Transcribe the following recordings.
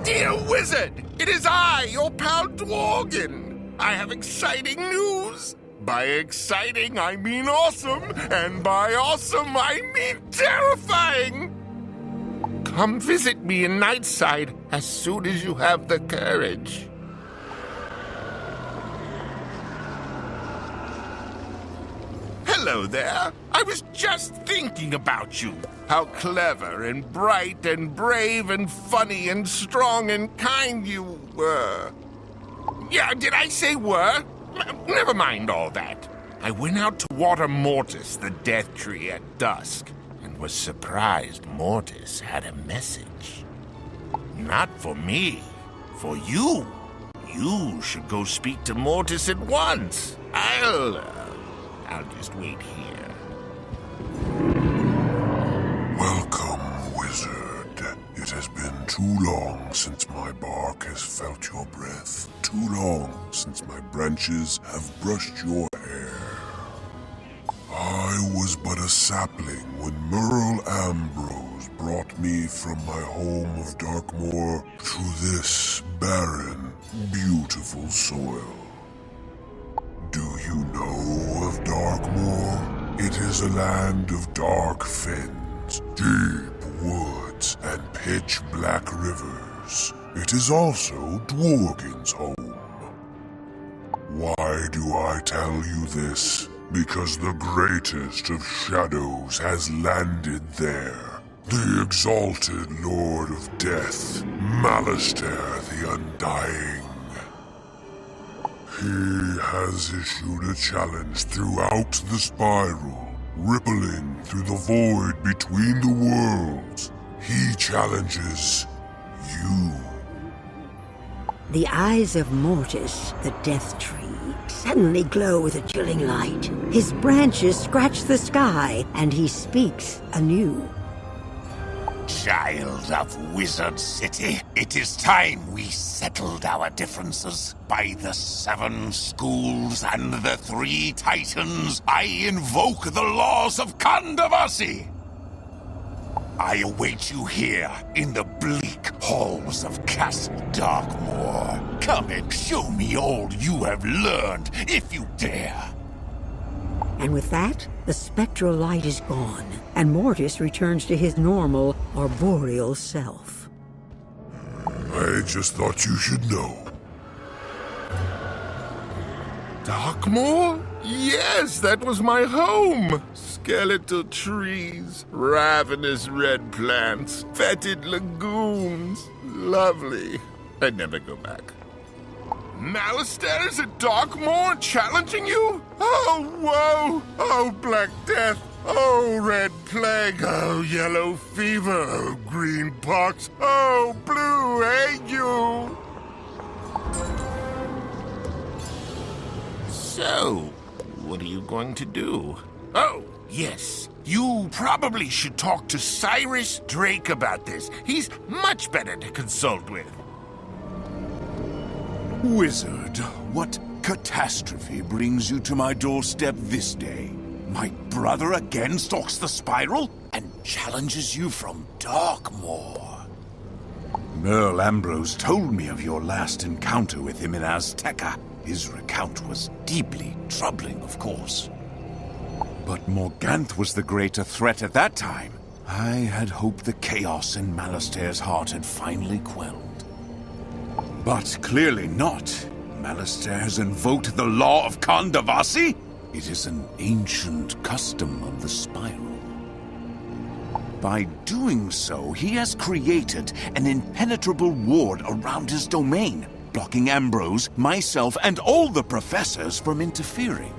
Dear Wizard, it is I, your pal Dworgen. I have exciting news. By exciting, I mean awesome, and by awesome, I mean terrifying. Come visit me in Nightside as soon as you have the courage. Hello there. I was just thinking about you. How clever and bright and brave and funny and strong and kind you were. Yeah, did I say were? Never mind all that. I went out to water Mortis, the death tree, at dusk, and was surprised Mortis had a message. Not for me, for you. You should go speak to Mortis at once. I'll just wait here. Welcome, Wizard. It has been too long since my bark has felt your breath. Too long since my branches have brushed your hair. I was but a sapling when Merle Ambrose brought me from my home of Darkmoor to this barren, beautiful soil. Do you know of Darkmoor? It is a land of dark fens, deep woods, and pitch-black rivers. It is also Dworgen's home. Why do I tell you this? Because the greatest of shadows has landed there. The exalted Lord of Death, Malistaire the Undying. He has issued a challenge throughout the spiral, rippling through the void between the worlds. He challenges you. The eyes of Mortis, the death tree, suddenly glow with a chilling light. His branches scratch the sky, and he speaks anew. Child of Wizard City, it is time we settled our differences. By the 7 schools and the 3 titans, I invoke the laws of Kandavasi. I await you here in the bleak halls of Castle Darkmoor. Come and show me all you have learned, if you dare. And with that, the spectral light is gone, and Mortis returns to his normal, arboreal self. I just thought you should know. Darkmoor? Yes, that was my home. Skeletal trees, ravenous red plants, fetid lagoons. Lovely. I'd never go back. Malistaire's at Darkmoor challenging you? Oh, woe! Oh, Black Death! Oh, Red Plague! Oh, Yellow Fever! Oh, Green Pox! Oh, Blue Ague! So, what are you going to do? Oh, yes. You probably should talk to Cyrus Drake about this. He's much better to consult with. Wizard, what catastrophe brings you to my doorstep this day? My brother again stalks the spiral and challenges you from Darkmoor. Merle Ambrose told me of your last encounter with him in Azteca. His recount was deeply troubling, of course. But Morganth was the greater threat at that time. I had hoped the chaos in Malistaire's heart had finally quelled. But clearly not. Malistaire has invoked the law of Kandavasi? It is an ancient custom of the spiral. By doing so, he has created an impenetrable ward around his domain, blocking Ambrose, myself, and all the professors from interfering.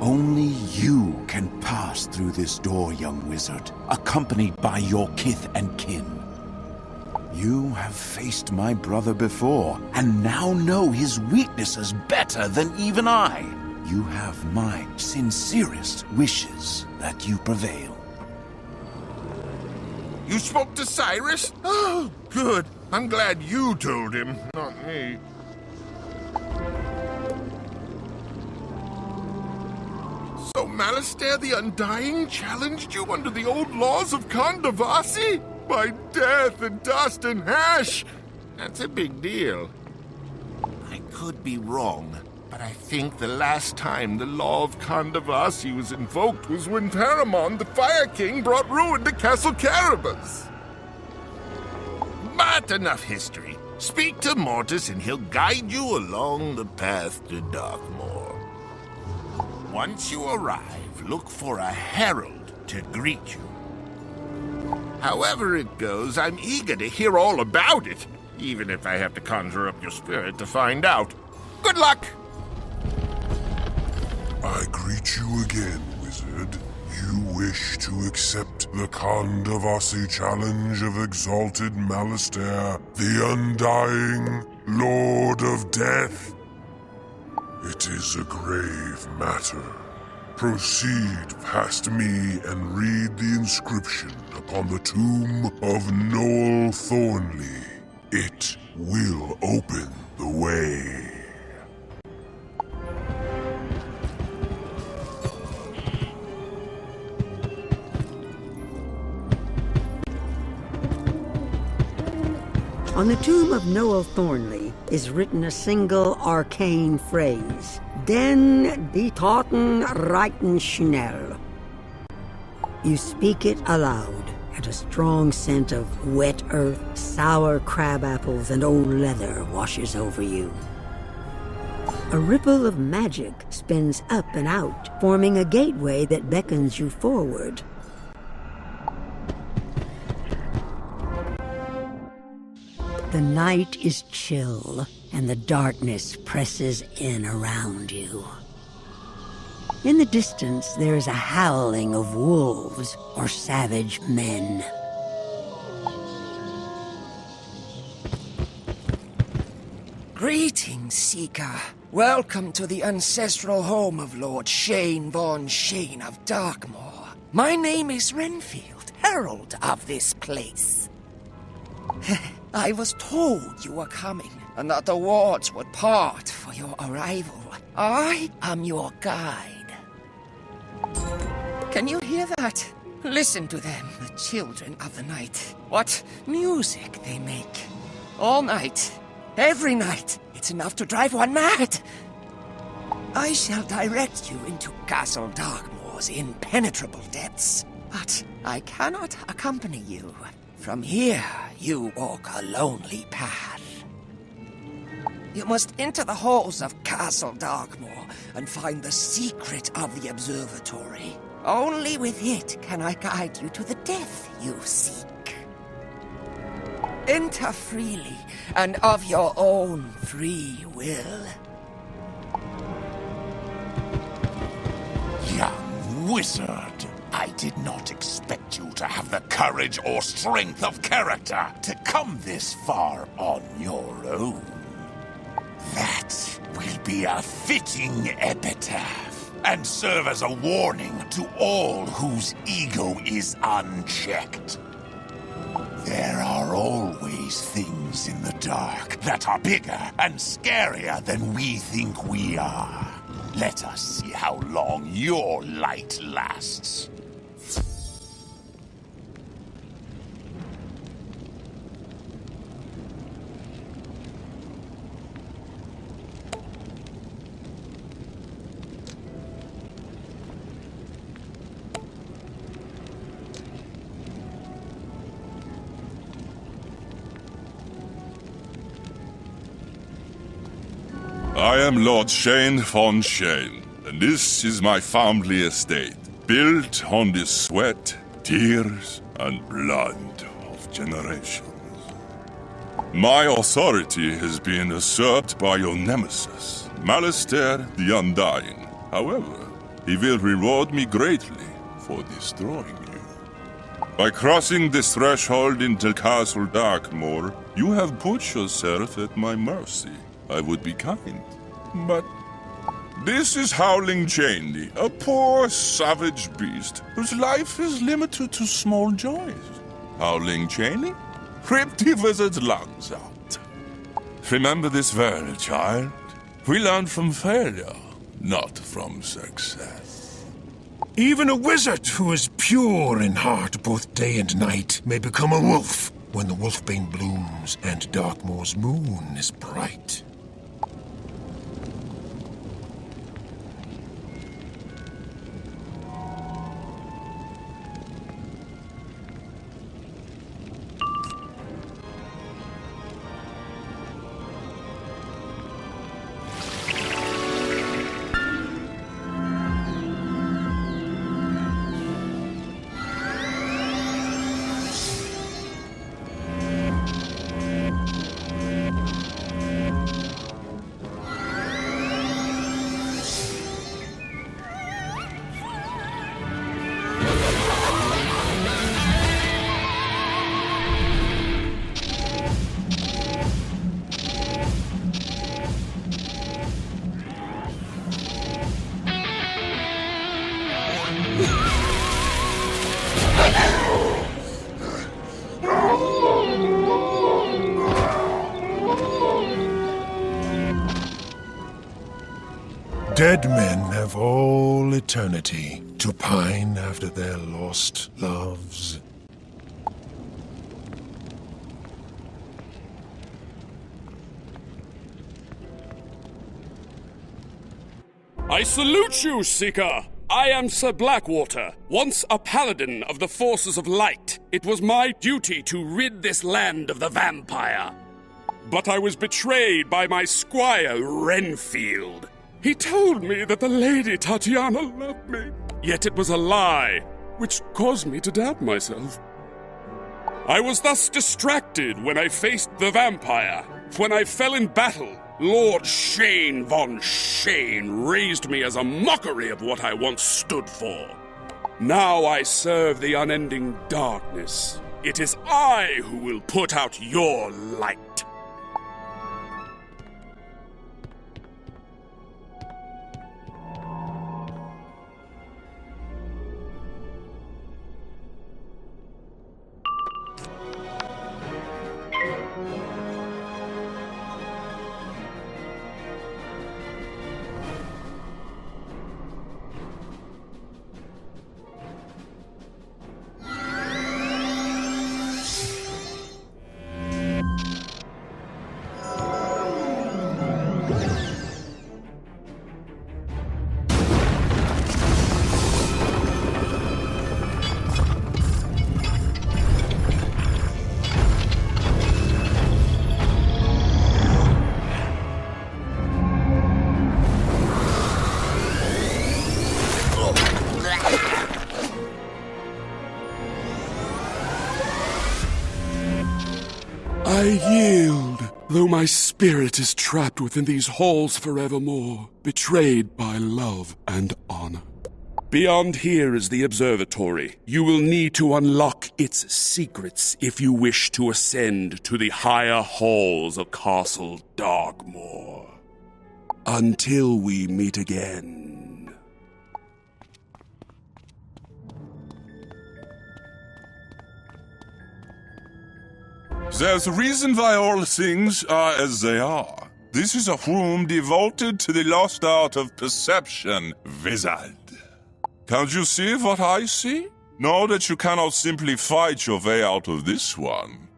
Only you can pass through this door, young wizard, accompanied by your kith and kin. You have faced my brother before, and now know his weaknesses better than even I. You have my sincerest wishes that you prevail. You spoke to Cyrus? Oh, good. I'm glad you told him, not me. So Malistaire the Undying challenged you under the old laws of Kandavasi? By death and dust and ash! That's a big deal. I could be wrong, but I think the last time the law of Kandavasi was invoked was when Paramon, the Fire King, brought ruin to Castle Caribus. But enough history. Speak to Mortis and he'll guide you along the path to Darkmoor. Once you arrive, look for a herald to greet you. However it goes, I'm eager to hear all about it, even if I have to conjure up your spirit to find out. Good luck! I greet you again, wizard. You wish to accept the Kandavasi challenge of exalted Malistaire, the undying Lord of Death? It is a grave matter. Proceed past me and read the inscription upon the tomb of Noel Thornley. It will open the way. On the tomb of Noel Thornley is written a single arcane phrase, Den die Toten reiten schnell. You speak it aloud, and a strong scent of wet earth, sour crab apples, and old leather washes over you. A ripple of magic spins up and out, forming a gateway that beckons you forward. The night is chill, and the darkness presses in around you. In the distance, there is a howling of wolves or savage men. Greetings, Seeker. Welcome to the ancestral home of Lord Shane von Shane of Darkmoor. My name is Renfield, herald of this place. I was told you were coming, and that the wards would part for your arrival. I am your guide. Can you hear that? Listen to them, the children of the night. What music they make. All night, every night. It's enough to drive one mad. I shall direct you into Castle Darkmoor's impenetrable depths, but I cannot accompany you. From here, you walk a lonely path. You must enter the halls of Castle Darkmoor and find the secret of the observatory. Only with it can I guide you to the death you seek. Enter freely and of your own free will. Young wizard, I did not expect you to have the courage or strength of character to come this far on your own. That will be a fitting epitaph, and serve as a warning to all whose ego is unchecked. There are always things in the dark that are bigger and scarier than we think we are. Let us see how long your light lasts. I am Lord Shane von Shane, and this is my family estate, built on the sweat, tears, and blood of generations. My authority has been usurped by your nemesis, Malistaire the Undying. However, he will reward me greatly for destroying you. By crossing this threshold into Castle Darkmoor, you have put yourself at my mercy. I would be kind, but this is Howling Chaney, a poor, savage beast whose life is limited to small joys. Howling Chaney? Rip the wizard's lungs out. Remember this well, child. We learn from failure, not from success. Even a wizard who is pure in heart both day and night may become a wolf. when the wolfbane blooms and Darkmoor's moon is bright. Dead men have all eternity to pine after their lost loves. I salute you, Seeker! I am Sir Blackwater, once a paladin of the forces of light. It was my duty to rid this land of the vampire. But I was betrayed by my squire, Renfield. He told me that the Lady Tatiana loved me. Yet it was a lie, which caused me to doubt myself. I was thus distracted when I faced the vampire. When I fell in battle, Lord Shane von Shane raised me as a mockery of what I once stood for. Now I serve the unending darkness. It is I who will put out your light. I yield, though my spirit is trapped within these halls forevermore, betrayed by love and honor. Beyond here is the observatory. You will need to unlock its secrets if you wish to ascend to the higher halls of Castle Darkmoor. Until we meet again. There's a reason why all things are as they are. This is a room devoted to the lost art of perception, Wizard. Can't you see what I see? Know that you cannot simply fight your way out of this one.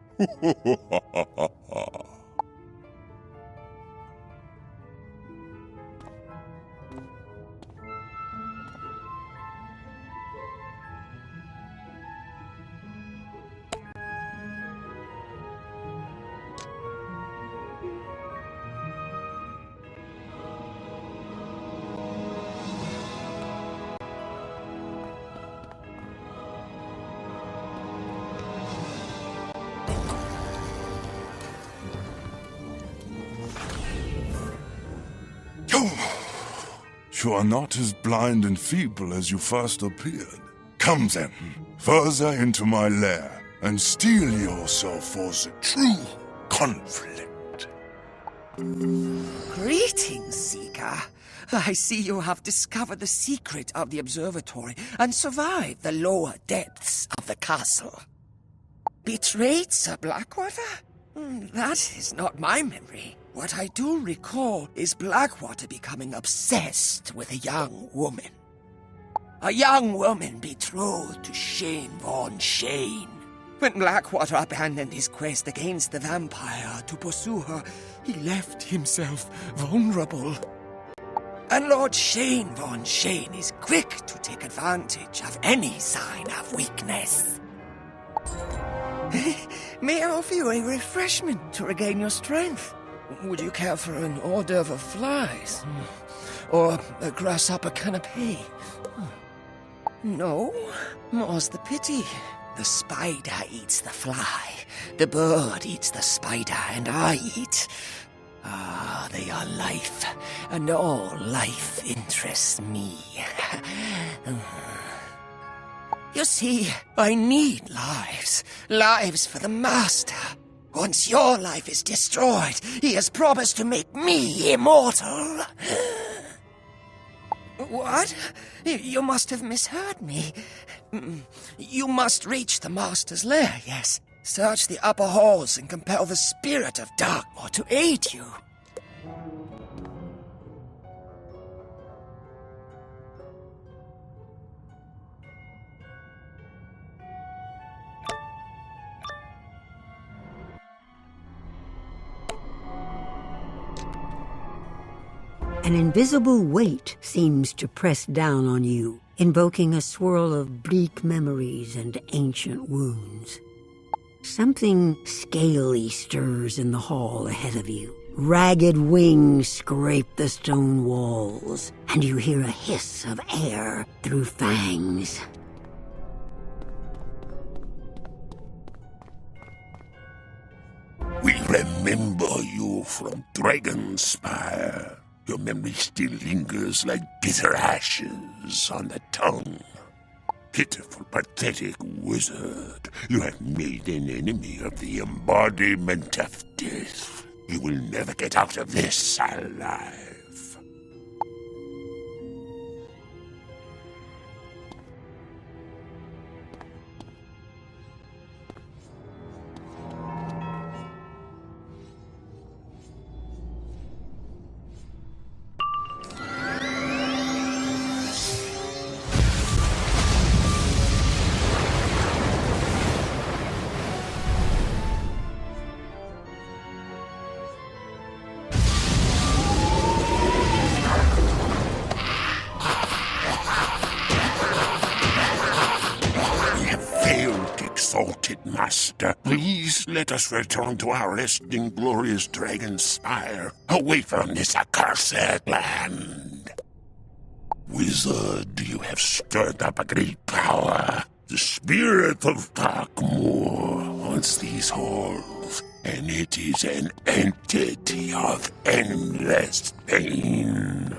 You are not as blind and feeble as you first appeared. Come then, further into my lair, and steel yourself for the true conflict. Greetings, Seeker. I see you have discovered the secret of the observatory and survived the lower depths of the castle. Betrayed Sir Blackwater? That is not my memory. What I do recall is Blackwater becoming obsessed with a young woman. A young woman betrothed to Shane von Shane. When Blackwater abandoned his quest against the vampire to pursue her, he left himself vulnerable. And Lord Shane von Shane is quick to take advantage of any sign of weakness. May I offer you a refreshment to regain your strength? Would you care for an hors d'oeuvre of flies? Or a grasshopper canapé? No? More's the pity. The spider eats the fly, the bird eats the spider, and I eat... they are life, and all life interests me. You see, I need lives. Lives for the Master. Once your life is destroyed, he has promised to make me immortal. What? You must have misheard me. You must reach the Master's lair, yes. Search the upper halls and compel the spirit of Darkmoor to aid you. An invisible weight seems to press down on you, invoking a swirl of bleak memories and ancient wounds. Something scaly stirs in the hall ahead of you. Ragged wings scrape the stone walls, and you hear a hiss of air through fangs. We remember you from Dragonspire. Your memory still lingers like bitter ashes on the tongue. Pitiful, pathetic wizard, you have made an enemy of the embodiment of death. You will never get out of this alive. Exalted Master, please let us return to our resting glorious Dragonspire, away from this accursed land. Wizard, you have stirred up a great power. The spirit of Darkmoor haunts these halls, and it is an entity of endless pain.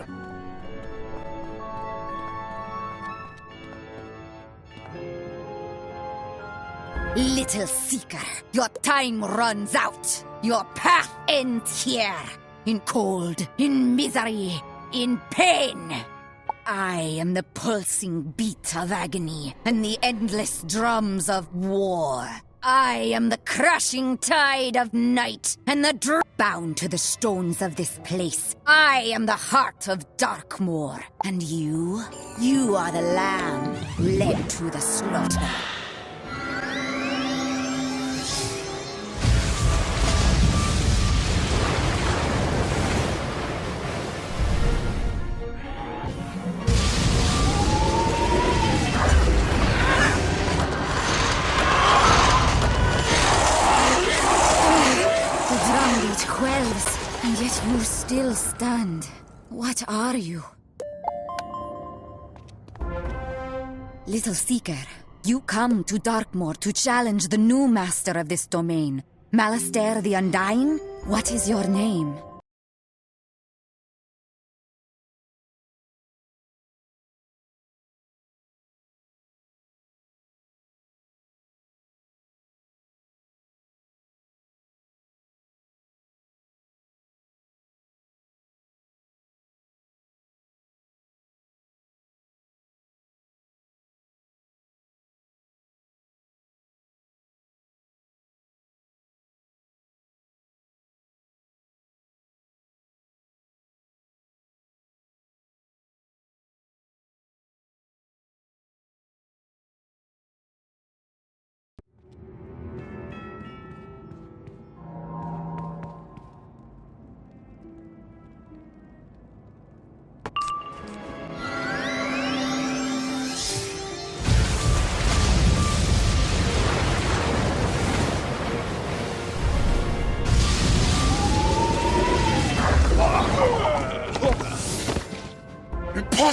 Little Seeker, your time runs out. Your path ends here. In cold, in misery, in pain. I am the pulsing beat of agony and the endless drums of war. I am the crashing tide of night and the bound to the stones of this place. I am the heart of Darkmoor. And you are the lamb led to the slaughter. And yet you still stand. What are you? Little Seeker, you come to Darkmoor to challenge the new master of this domain. Malastair the Undying? What is your name?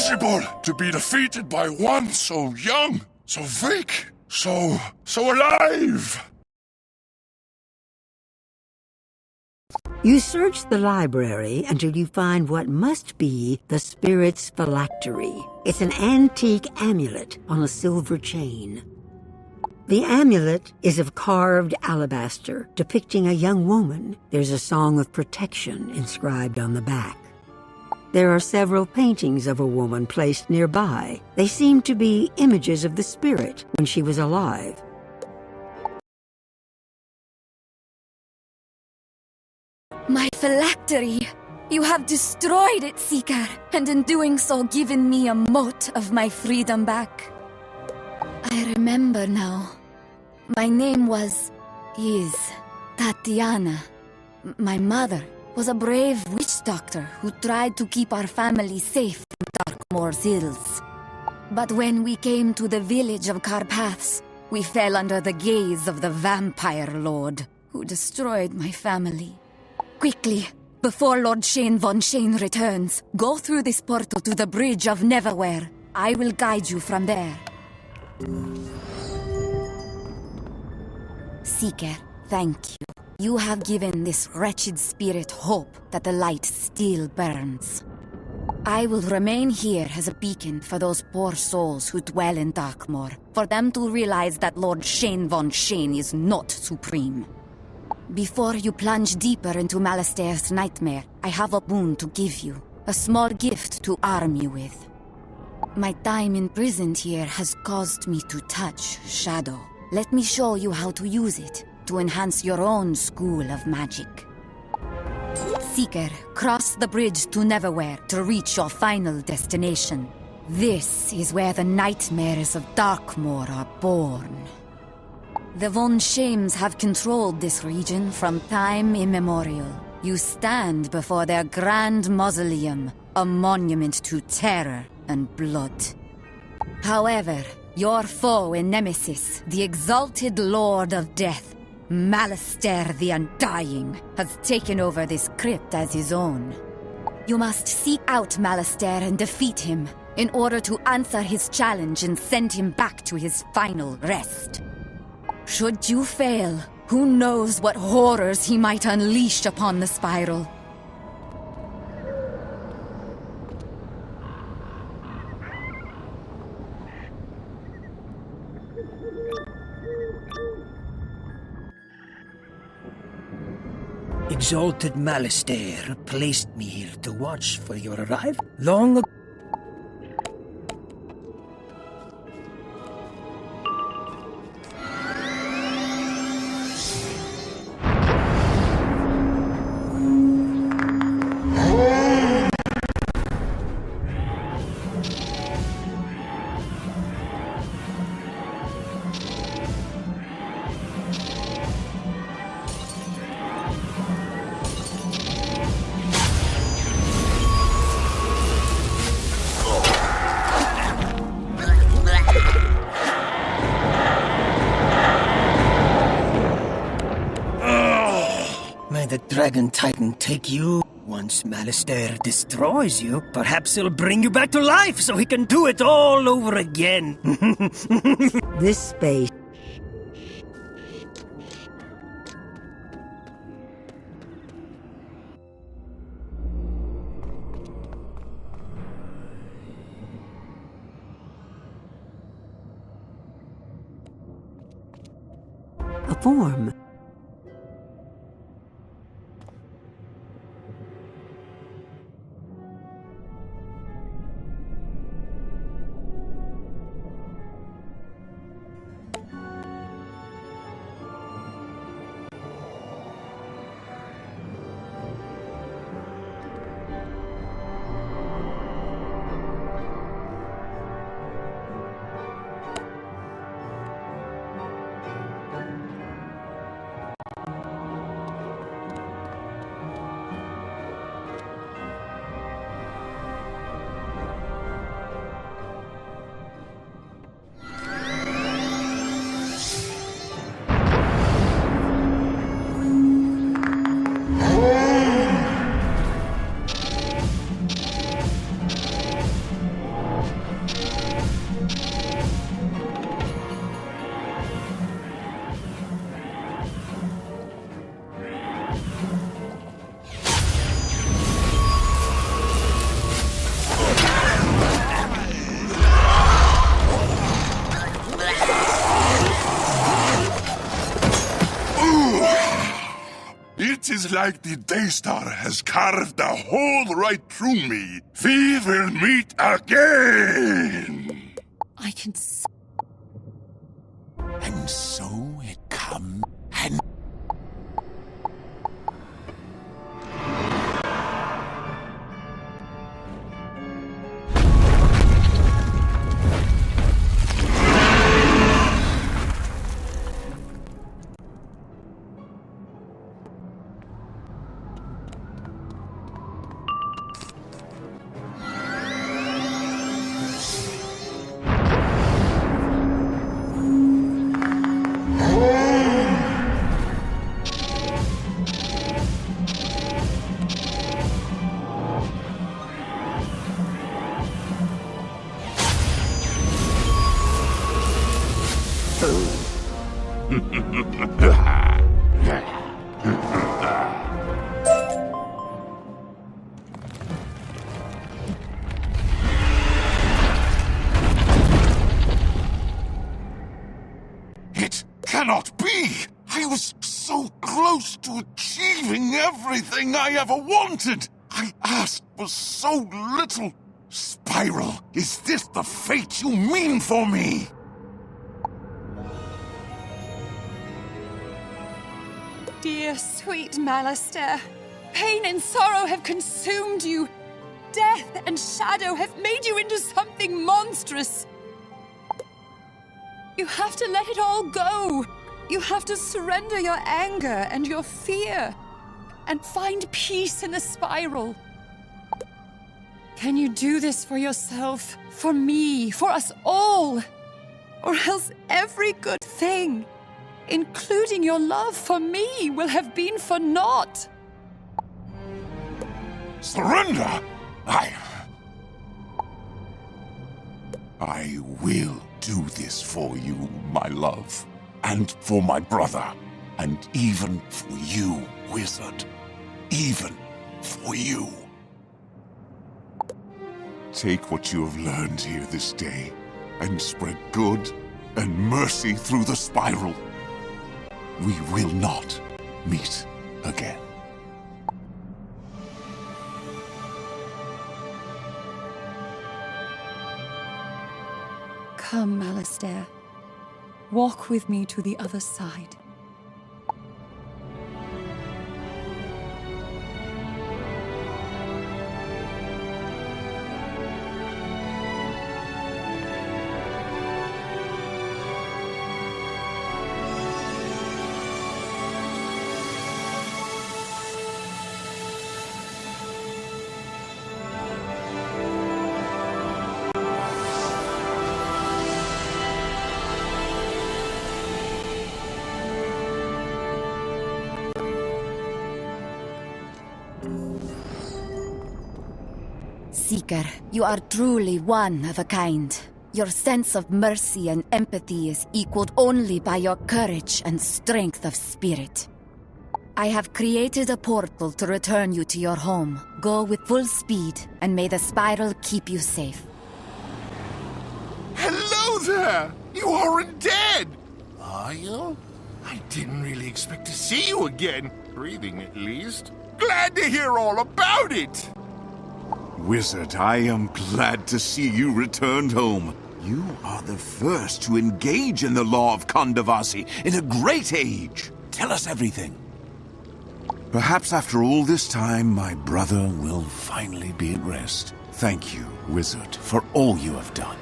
possible to be defeated by one so young, so weak, so alive? You search the library until you find what must be the spirit's phylactery. It's an antique amulet on a silver chain. The amulet is of carved alabaster, depicting a young woman. There's a song of protection inscribed on the back. There are several paintings of a woman placed nearby. They seem to be images of the spirit when she was alive. My phylactery! You have destroyed it, Seeker, and in doing so given me a mote of my freedom back. I remember now. My name is Tatiana. My mother was a brave witch doctor who tried to keep our family safe from Darkmoor's ills. But when we came to the village of Carpaths, we fell under the gaze of the vampire lord, who destroyed my family. Quickly, before Lord Shane von Shane returns, go through this portal to the Bridge of Neverwhere. I will guide you from there. Seeker, thank you. You have given this wretched spirit hope that the light still burns. I will remain here as a beacon for those poor souls who dwell in Darkmoor, for them to realize that Lord Shane von Shane is not supreme. Before you plunge deeper into Malastaire's nightmare, I have a boon to give you. A small gift to arm you with. My time imprisoned here has caused me to touch Shadow. Let me show you how to use it to enhance your own school of magic. Seeker, cross the bridge to Neverwhere to reach your final destination. This is where the nightmares of Darkmoor are born. The Von Shames have controlled this region from time immemorial. You stand before their grand mausoleum, a monument to terror and blood. However, your foe and nemesis, the exalted Lord of Death, Malastair the Undying, has taken over this crypt as his own. You must seek out Malastair and defeat him, in order to answer his challenge and send him back to his final rest. Should you fail, who knows what horrors he might unleash upon the spiral. Exalted Malastair placed me here to watch for your arrival long ago. The Dragon Titan take you. Once Malastair destroys you, perhaps he'll bring you back to life so he can do it all over again. This space a form. It is like the Daystar has carved a hole right through me. We will meet again! I can And so it comes, and it cannot be! I was so close to achieving everything I ever wanted! I asked for so little! Spiral, is this the fate you mean for me? Dear, sweet Malastair, pain and sorrow have consumed you. Death and shadow have made you into something monstrous. You have to let it all go. You have to surrender your anger and your fear and find peace in the spiral. Can you do this for yourself, for me, for us all? Or else every good thing, including your love for me, will have been for naught. Surrender! I will do this for you, my love. And for my brother. And even for you, wizard. Even for you. Take what you have learned here this day, and spread good and mercy through the spiral. We will not meet again. Come, Malastair. Walk with me to the other side. Seeker, you are truly one of a kind. Your sense of mercy and empathy is equaled only by your courage and strength of spirit. I have created a portal to return you to your home. Go with full speed, and may the spiral keep you safe. Hello there! You aren't dead! Are you? I didn't really expect to see you again. Breathing, at least. Glad to hear all about it! Wizard, I am glad to see you returned home. You are the first to engage in the law of Kandavasi in a great age. Tell us everything. Perhaps after all this time, my brother will finally be at rest. Thank you, Wizard, for all you have done.